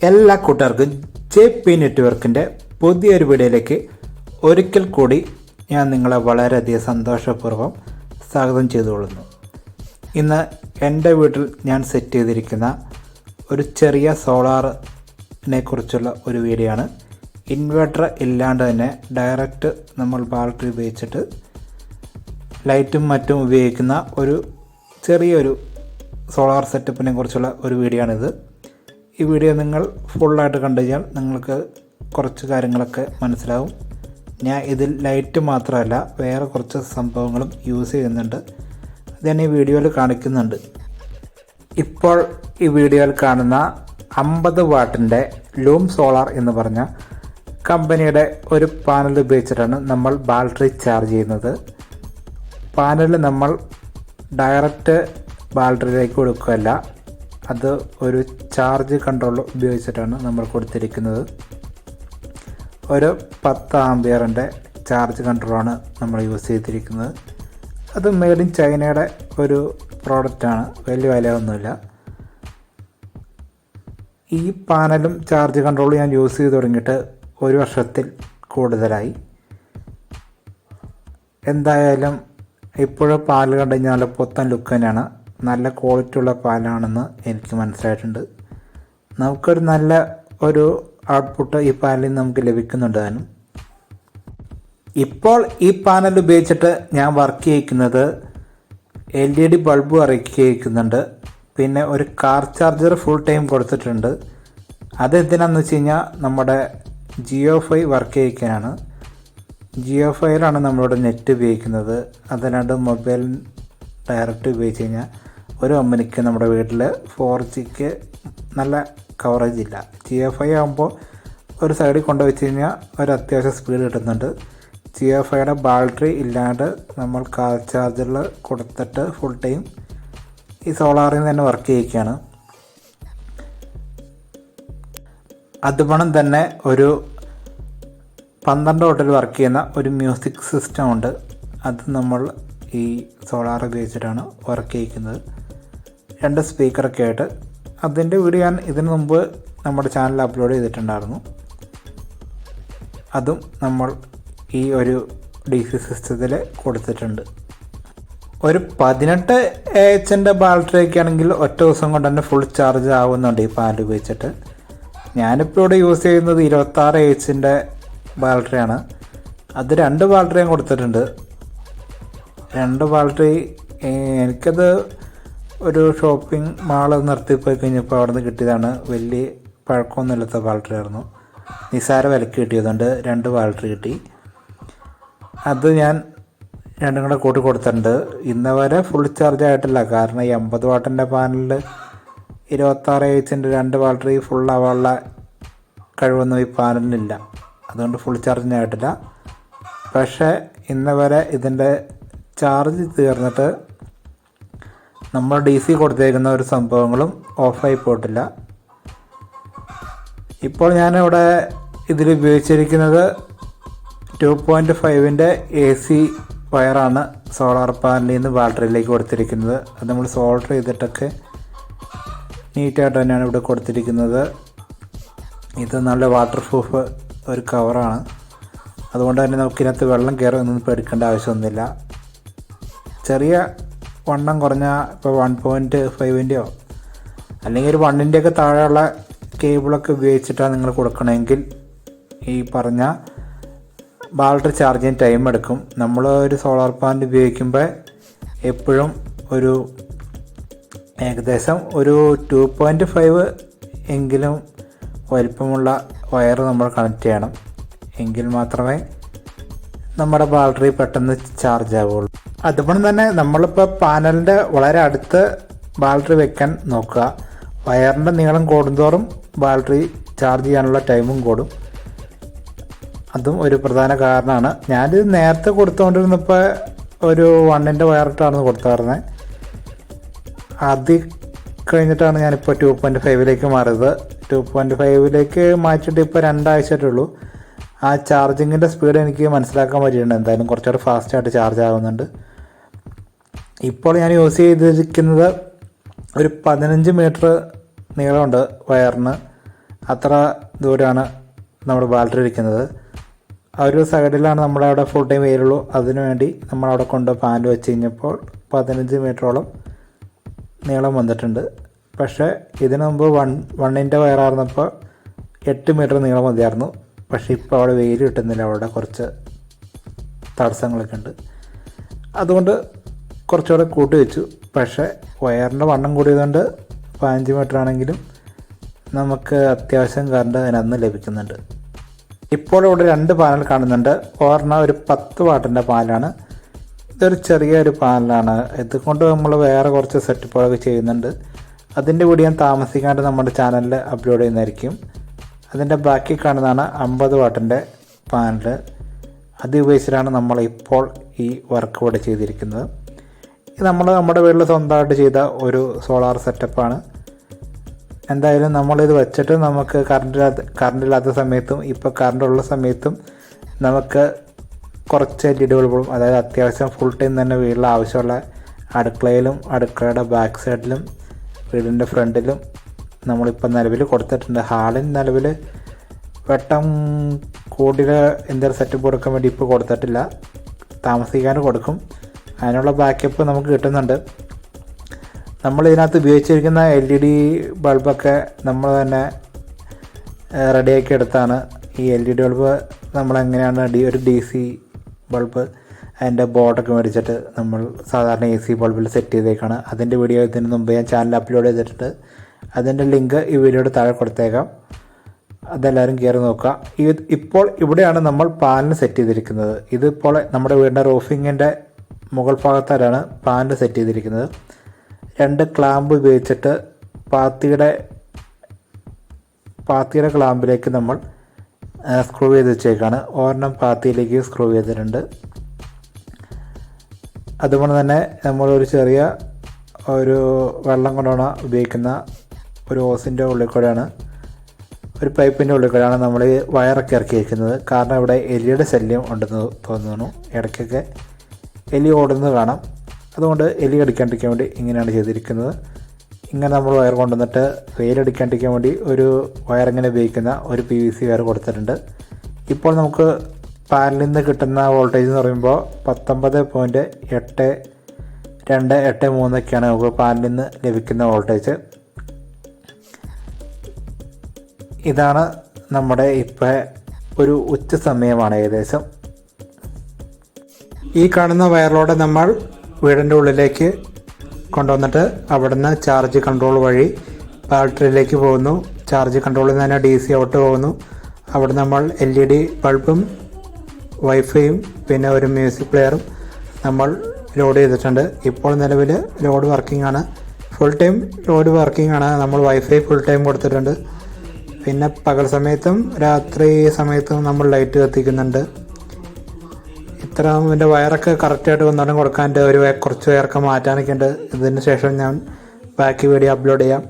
എല്ലാ കൂട്ടുകാർക്കും JP നെറ്റ്വർക്കിൻ്റെ പുതിയൊരു വീഡിയോയിലേക്ക് ഒരിക്കൽ കൂടി ഞാൻ നിങ്ങളെ വളരെയധികം സന്തോഷപൂർവ്വം സ്വാഗതം ചെയ്തുകൊള്ളുന്നു. ഇന്ന് എൻ്റെ വീട്ടിൽ ഞാൻ സെറ്റ് ചെയ്തിരിക്കുന്ന ഒരു ചെറിയ സോളാറിനെ കുറിച്ചുള്ള ഒരു വീഡിയോ ആണ്. ഇൻവെർട്ടർ ഇല്ലാണ്ട് തന്നെ ഡയറക്റ്റ് നമ്മൾ ബാറ്ററി ഉപയോഗിച്ചിട്ട് ലൈറ്റും മറ്റും ഉപയോഗിക്കുന്ന ഒരു ചെറിയൊരു സോളാർ സെറ്റപ്പിനെ കുറിച്ചുള്ള ഒരു വീഡിയോ ആണിത്. ഈ വീഡിയോ നിങ്ങൾ ഫുള്ളായിട്ട് കണ്ടു കഴിഞ്ഞാൽ നിങ്ങൾക്ക് കുറച്ച് കാര്യങ്ങളൊക്കെ മനസ്സിലാവും. ഞാൻ ഇതിൽ ലൈറ്റ് മാത്രമല്ല വേറെ കുറച്ച് സംഭവങ്ങളും യൂസ് ചെയ്യുന്നുണ്ട്. അത് ഞാൻ ഈ വീഡിയോയിൽ കാണിക്കുന്നുണ്ട്. ഇപ്പോൾ ഈ വീഡിയോയിൽ കാണുന്ന 50 വാട്ടിൻ്റെ ലൂം സോളാർ എന്ന് പറഞ്ഞ കമ്പനിയുടെ ഒരു പാനൽ ഉപയോഗിച്ചിട്ടാണ് നമ്മൾ ബാറ്ററി ചാർജ് ചെയ്യുന്നത്. പാനൽ നമ്മൾ ഡയറക്റ്റ് ബാറ്ററിയിലേക്ക് കൊടുക്കുകയല്ല, അത് ഒരു ചാർജ് കൺട്രോൾ ഉപയോഗിച്ചിട്ടാണ് നമ്മൾ കൊടുത്തിരിക്കുന്നത്. ഒരു 10 ആംപിയറിൻ്റെ ചാർജ് കൺട്രോളാണ് നമ്മൾ യൂസ് ചെയ്തിരിക്കുന്നത്. അത് മെയ്ഡ് ഇൻ ചൈനയുടെ ഒരു പ്രോഡക്റ്റാണ്, വലിയ വിലയൊന്നുമില്ല. ഈ പാനലും ചാർജ് കൺട്രോളും ഞാൻ യൂസ് ചെയ്ത് തുടങ്ങിയിട്ട് 1 വർഷത്തിൽ കൂടുതലായി. എന്തായാലും ഇപ്പോഴും പാൽ കണ്ടു കഴിഞ്ഞാൽ പുത്തൻ ലുക്ക് തന്നെയാണ്. നല്ല ക്വാളിറ്റി ഉള്ള പാലാണെന്ന് എനിക്ക് മനസ്സിലായിട്ടുണ്ട്. നമുക്കൊരു നല്ല ഒരു ഔട്ട്പുട്ട് ഈ പാലിൽ നമുക്ക് ലഭിക്കുന്നുണ്ട്. താനും ഇപ്പോൾ ഈ പാനൽ ഉപയോഗിച്ചിട്ട് ഞാൻ വർക്ക് ചെയ്യിക്കുന്നത് LED ബൾബ് വർക്ക് ചെയ്യിക്കുന്നുണ്ട്. പിന്നെ ഒരു കാർ ചാർജർ ഫുൾ ടൈം കൊടുത്തിട്ടുണ്ട്. അതെന്തിനാണെന്ന് വെച്ച് കഴിഞ്ഞാൽ നമ്മുടെ ജിയോ ഫൈ വർക്ക് ചെയ്യിക്കാനാണ്. ജിയോ ഫൈയിലാണ് നമ്മളിവിടെ നെറ്റ് ഉപയോഗിക്കുന്നത്. അതല്ലാണ്ട് മൊബൈൽ ഡയറക്റ്റ് ഉപയോഗിച്ച് കഴിഞ്ഞാൽ ഒരു കമ്പനിക്ക് നമ്മുടെ വീട്ടിൽ 4Gക്ക് നല്ല കവറേജ് ഇല്ല. ജിയോ ഫൈ ആകുമ്പോൾ ഒരു സൈഡിൽ കൊണ്ടുവച്ച് കഴിഞ്ഞാൽ ഒരു അത്യാവശ്യം സ്പീഡ് കിട്ടുന്നുണ്ട്. ജിയോ ഫൈയുടെ ബാറ്ററി ഇല്ലാണ്ട് നമ്മൾ കാർ ചാർജറിൽ കൊടുത്തിട്ട് ഫുൾ ടൈം ഈ സോളാറിൽ നിന്ന് തന്നെ വർക്ക് ചെയ്യിക്കുകയാണ്. അതുപോലെ തന്നെ ഒരു 12 വോട്ടിൽ വർക്ക് ചെയ്യുന്ന ഒരു മ്യൂസിക് സിസ്റ്റം ഉണ്ട്. അത് നമ്മൾ ഈ സോളാർ ഉപയോഗിച്ചിട്ടാണ് വർക്ക് ചെയ്യിക്കുന്നത്. 2 സ്പീക്കറൊക്കെ ആയിട്ട്. അതിൻ്റെ വീഡിയോ ഞാൻ ഇതിനു മുമ്പ് നമ്മുടെ ചാനലിൽ അപ്ലോഡ് ചെയ്തിട്ടുണ്ടായിരുന്നു. അതും നമ്മൾ ഈ ഒരു DC സിസ്റ്റത്തിൽ കൊടുത്തിട്ടുണ്ട്. ഒരു 18 AHൻ്റെ ബാറ്ററിയൊക്കെ ആണെങ്കിൽ ഒറ്റ ദിവസം കൊണ്ട് തന്നെ ഫുൾ ചാർജ് ആവുന്നുണ്ട് ഈ പാനൽ ഉപയോഗിച്ചിട്ട്. ഞാനിപ്പോൾ ഇവിടെ യൂസ് ചെയ്യുന്നത് 26 AHൻ്റെ ബാറ്ററിയാണ്. അത് 2 ബാറ്ററി ഞാൻ കൊടുത്തിട്ടുണ്ട്. 2 ബാറ്ററി എനിക്കത് ഒരു ഷോപ്പിംഗ് മാൾ നിർത്തിപ്പോയി കഴിഞ്ഞപ്പോൾ അവിടെ നിന്ന് കിട്ടിയതാണ്. വലിയ പഴക്കമൊന്നുമില്ലാത്ത ബാറ്ററി ആയിരുന്നു. നിസ്സാര വിലക്ക് കിട്ടിയതുകൊണ്ട് 2 ബാറ്ററി കിട്ടി. അത് ഞാൻ 2 കൂടെ കൂട്ടി കൊടുത്തിട്ടുണ്ട്. ഇന്ന് വരെ ഫുൾ ചാർജ് ആയിട്ടില്ല. കാരണം ഈ 50 വാട്ടിൻ്റെ പാനലിൽ 26 AHൻ്റെ 2 ബാറ്ററി ഫുള്ളാവാനുള്ള കഴിവൊന്നും ഈ പാനലിനില്ല. അതുകൊണ്ട് ഫുൾ ചാർജിനായിട്ടില്ല. പക്ഷേ ഇന്ന് വരെ ഇതിൻ്റെ ചാർജ് തീർന്നിട്ട് നമ്മൾ DC കൊടുത്തേക്കുന്ന ഒരു സംഭവങ്ങളും ഓഫായി പോയിട്ടില്ല. ഇപ്പോൾ ഞാനിവിടെ ഇതിൽ ഉപയോഗിച്ചിരിക്കുന്നത് 2.5ൻ്റെ AC വയറാണ് സോളാർ പാനലിൽ നിന്ന് ബാറ്ററിയിലേക്ക് കൊടുത്തിരിക്കുന്നത്. അത് നമ്മൾ സോൾഡർ ചെയ്തിട്ടൊക്കെ നീറ്റായിട്ട് തന്നെയാണ് ഇവിടെ കൊടുത്തിരിക്കുന്നത്. ഇത് നല്ല വാട്ടർ പ്രൂഫ് ഒരു കവറാണ്. അതുകൊണ്ട് തന്നെ നമുക്കിതിനകത്ത് വെള്ളം കയറുമെന്നൊന്നും പേടിക്കേണ്ട ആവശ്യമൊന്നുമില്ല. ചെറിയ വണ്ണം കുറഞ്ഞ ഇപ്പോൾ 1.5ൻ്റെയോ അല്ലെങ്കിൽ ഒരു 1ൻ്റെയൊക്കെ താഴെയുള്ള കേബിളൊക്കെ ഉപയോഗിച്ചിട്ടാണ് നിങ്ങൾ കൊടുക്കണമെങ്കിൽ ഈ പറഞ്ഞ ബാറ്ററി ചാർജ് ചെയ്യാൻ ടൈം എടുക്കും. നമ്മൾ ഒരു സോളാർ പാനൽ ഉപയോഗിക്കുമ്പോൾ എപ്പോഴും ഒരു ഏകദേശം ഒരു 2.5 എങ്കിലും വലിപ്പമുള്ള വയർ നമ്മൾ കണക്ട് ചെയ്യണം. എങ്കിൽ മാത്രമേ നമ്മുടെ ബാറ്ററി പെട്ടെന്ന് ചാർജ് ആവുകയുള്ളൂ. അതുപോലെ തന്നെ നമ്മളിപ്പോൾ പാനലിൻ്റെ വളരെ അടുത്ത് ബാറ്ററി വെക്കാൻ നോക്കുക. വയറിൻ്റെ നീളം കൂടുന്തോറും ബാറ്ററി ചാർജ് ചെയ്യാനുള്ള ടൈമും കൂടും. അതും ഒരു പ്രധാന കാരണമാണ്. ഞാനിത് നേരത്തെ കൊടുത്തുകൊണ്ടിരുന്നപ്പോൾ ഒരു 1ൻ്റെ വയറിട്ടാണ് കൊടുത്തായിരുന്നത്. അത് കഴിഞ്ഞിട്ടാണ് ഞാനിപ്പോൾ 2.5ലേക്ക് മാറിയത്. 2.5ലേക്ക് മാറ്റിയിട്ട് ഇപ്പോൾ 2 ആഴ്ചയായിട്ടുള്ളൂ. ആ ചാർജിങ്ങിൻ്റെ സ്പീഡ് എനിക്ക് മനസ്സിലാക്കാൻ പറ്റിയിട്ടുണ്ട്. എന്തായാലും കുറച്ചുകൂടെ ഫാസ്റ്റായിട്ട് ചാർജ് ആവുന്നുണ്ട്. ഇപ്പോൾ ഞാൻ യൂസ് ചെയ്തിരിക്കുന്നത് ഒരു 15 മീറ്റർ നീളമുണ്ട് വയറിന്. അത്ര ദൂരമാണ് നമ്മുടെ ബാറ്ററി ഇരിക്കുന്നത്. ആ ഒരു സൈഡിലാണ് നമ്മളവിടെ ഫുൾ ടൈം വെയിലുള്ളൂ. അതിനു വേണ്ടി നമ്മളവിടെ കൊണ്ട് പാനൽ വെച്ച് കഴിഞ്ഞപ്പോൾ 15 മീറ്ററോളം നീളം വന്നിട്ടുണ്ട്. പക്ഷേ ഇതിനു മുമ്പ് 1 വയറായിരുന്നപ്പോൾ 8 മീറ്റർ നീളം മതിയായിരുന്നു. പക്ഷേ ഇപ്പോൾ അവിടെ വെയിൽ കിട്ടുന്നില്ല, അവിടെ കുറച്ച് തടസ്സങ്ങളൊക്കെ ഉണ്ട്. അതുകൊണ്ട് കുറച്ചുകൂടെ കൂട്ടി വെച്ചു. പക്ഷേ വയറിൻ്റെ വണ്ണം കൂടിയതുകൊണ്ട് 15 മീറ്റർ ആണെങ്കിലും നമുക്ക് അത്യാവശ്യം കറണ്ട് അതിനന്ന് ലഭിക്കുന്നുണ്ട്. ഇപ്പോൾ ഇവിടെ 2 പാനൽ കാണുന്നുണ്ട്. ഒരെണ്ണം ഒരു 10 വാട്ടിൻ്റെ പാനലാണ്. ഇതൊരു ചെറിയൊരു പാനലാണ്. ഇതുകൊണ്ട് നമ്മൾ വേറെ കുറച്ച് സെറ്റപ്പുകളൊക്കെ ചെയ്യുന്നുണ്ട്. അതിൻ്റെ വീഡിയോ ഞാൻ താമസിക്കാണ്ട് നമ്മുടെ ചാനലിൽ അപ്ലോഡ് ചെയ്യുന്നതായിരിക്കും. അതിൻ്റെ ബാക്കി കാണുന്നതാണ് 50 വാട്ടിൻ്റെ പാനൽ. അത് ഉപയോഗിച്ചിട്ടാണ് നമ്മളിപ്പോൾ ഈ വർക്ക് ഇവിടെ ചെയ്തിരിക്കുന്നത്. ഇത് നമ്മുടെ വീട്ടിൽ സ്വന്തമായിട്ട് ചെയ്ത ഒരു സോളാർ സെറ്റപ്പാണ്. എന്തായാലും നമ്മളിത് വെച്ചിട്ട് നമുക്ക് കറണ്ടില്ലാത്ത സമയത്തും ഇപ്പോൾ കറണ്ടുള്ള സമയത്തും നമുക്ക് കുറച്ച് LED ബൾബുകളും, അതായത് അത്യാവശ്യം ഫുൾ ടൈം തന്നെ വീട്ടിൽ ആവശ്യമുള്ള അടുക്കളയിലും അടുക്കളയുടെ ബാക്ക് സൈഡിലും വീടിൻ്റെ ഫ്രണ്ടിലും നമ്മളിപ്പോൾ നിലവിൽ കൊടുത്തിട്ടുണ്ട്. ഹാളിൽ നിലവിൽ വെട്ടം കൂടുതൽ എന്തെങ്കിലും സെറ്റപ്പ് കൊടുക്കാൻ വേണ്ടി ഇപ്പോൾ കൊടുത്തിട്ടില്ല. താമസിക്കാനും കൊടുക്കും. അതിനുള്ള ബാക്കപ്പ് നമുക്ക് കിട്ടുന്നുണ്ട്. നമ്മളിതിനകത്ത് ഉപയോഗിച്ചിരിക്കുന്ന LED ബൾബൊക്കെ നമ്മൾ തന്നെ റെഡിയാക്കി എടുത്താണ്. ഈ LED ബൾബ് നമ്മളെങ്ങനെയാണ് ഒരു DC ബൾബ് അതിൻ്റെ ബോർഡൊക്കെ മേടിച്ചിട്ട് നമ്മൾ സാധാരണ AC ബൾബിൽ സെറ്റ് ചെയ്തേക്കാണ്. അതിൻ്റെ വീഡിയോ ഇതിന് മുമ്പ് ഞാൻ ചാനൽ അപ്ലോഡ് ചെയ്തിട്ടുണ്ട്. അതിൻ്റെ ലിങ്ക് ഈ വീഡിയോയുടെ താഴെ കൊടുത്തേക്കാം. അതെല്ലാവരും കയറി നോക്കുക. ഇപ്പോൾ ഇവിടെയാണ് നമ്മൾ പാനൽ സെറ്റ് ചെയ്തിരിക്കുന്നത്. ഇതിപ്പോൾ നമ്മുടെ വീടിൻ്റെ റൂഫിങ്ങിൻ്റെ മുകൾ ഭാഗത്തായാണ് പാനൽ സെറ്റ് ചെയ്തിരിക്കുന്നത്. 2 ക്ലാമ്പ് ഉപയോഗിച്ചിട്ട് പാത്തിയുടെ ക്ലാമ്പിലേക്ക് നമ്മൾ സ്ക്രൂ ചെയ്ത് വെച്ചേക്കാണ്. ഒരെണ്ണം പാത്തിയിലേക്ക് സ്ക്രൂ ചെയ്തിട്ടുണ്ട്. അതുകൊണ്ട് തന്നെ നമ്മളൊരു ചെറിയ ഒരു വെള്ളം കൊണ്ടുപോകണ ഉപയോഗിക്കുന്ന ഒരു ഓസിൻ്റെ ഉള്ളിൽ കൂടെയാണ്, ഒരു പൈപ്പിൻ്റെ ഉള്ളിൽ കൂടെയാണ് നമ്മൾ ഈ വയറൊക്കെ ഇറക്കി വയ്ക്കുന്നത്. കാരണം ഇവിടെ എലിയുടെ ശല്യം ഉണ്ടെന്ന് തോന്നുന്നു. ഇടയ്ക്കൊക്കെ എലി ഓടുന്നത് കാണാം. അതുകൊണ്ട് എലി അടിക്കാണ്ടിരിക്കാൻ വേണ്ടി ഇങ്ങനെയാണ് ചെയ്തിരിക്കുന്നത്. ഇങ്ങനെ നമ്മൾ വയർ കൊണ്ടുവന്നിട്ട് വെയിലടിക്കാണ്ടിരിക്കാൻ വേണ്ടി ഒരു വയറിങ്ങനെ ഉപയോഗിക്കുന്ന ഒരു PVC വയർ കൊടുത്തിട്ടുണ്ട്. ഇപ്പോൾ നമുക്ക് പാനലിൽ നിന്ന് കിട്ടുന്ന വോൾട്ടേജ് എന്ന് പറയുമ്പോൾ 19.8283 ഒക്കെയാണ് നമുക്ക് പാനലിൽ നിന്ന് ലഭിക്കുന്ന വോൾട്ടേജ്. ഇതാണ് നമ്മുടെ ഇപ്പോൾ ഒരു ഉച്ച സമയമാണ് ഏകദേശം. ഈ കാണുന്ന വയറിലൂടെ നമ്മൾ വീടിൻ്റെ ഉള്ളിലേക്ക് കൊണ്ടുവന്നിട്ട് അവിടുന്ന് ചാർജ് കൺട്രോൾ വഴി ബാറ്ററിയിലേക്ക് പോകുന്നു. ചാർജ് കൺട്രോളിൽ നിന്ന് തന്നെ DC ഔട്ട് പോകുന്നു. അവിടെ നമ്മൾ LED ബൾബും വൈഫൈയും പിന്നെ ഒരു മ്യൂസിക് പ്ലെയറും നമ്മൾ ലോഡ് ചെയ്തിട്ടുണ്ട്. ഇപ്പോൾ നിലവിൽ ലോഡ് വർക്കിംഗ് ആണ്. ഫുൾ ടൈം ലോഡ് വർക്കിംഗ് ആണ്. നമ്മൾ വൈഫൈ ഫുൾ ടൈം കൊടുത്തിട്ടുണ്ട്. പിന്നെ പകൽ സമയത്തും രാത്രി സമയത്തും നമ്മൾ ലൈറ്റ് കത്തിക്കുന്നുണ്ട്. ഇത്ര ഇതിൻ്റെ വയറൊക്കെ കറക്റ്റായിട്ട് വന്നോളം കൊടുക്കാൻ കുറച്ച് വയറൊക്കെ മാറ്റാനൊക്കെ ഉണ്ട്. ഇതിന് ശേഷം ഞാൻ ബാക്കി വീഡിയോ അപ്ലോഡ് ചെയ്യാം.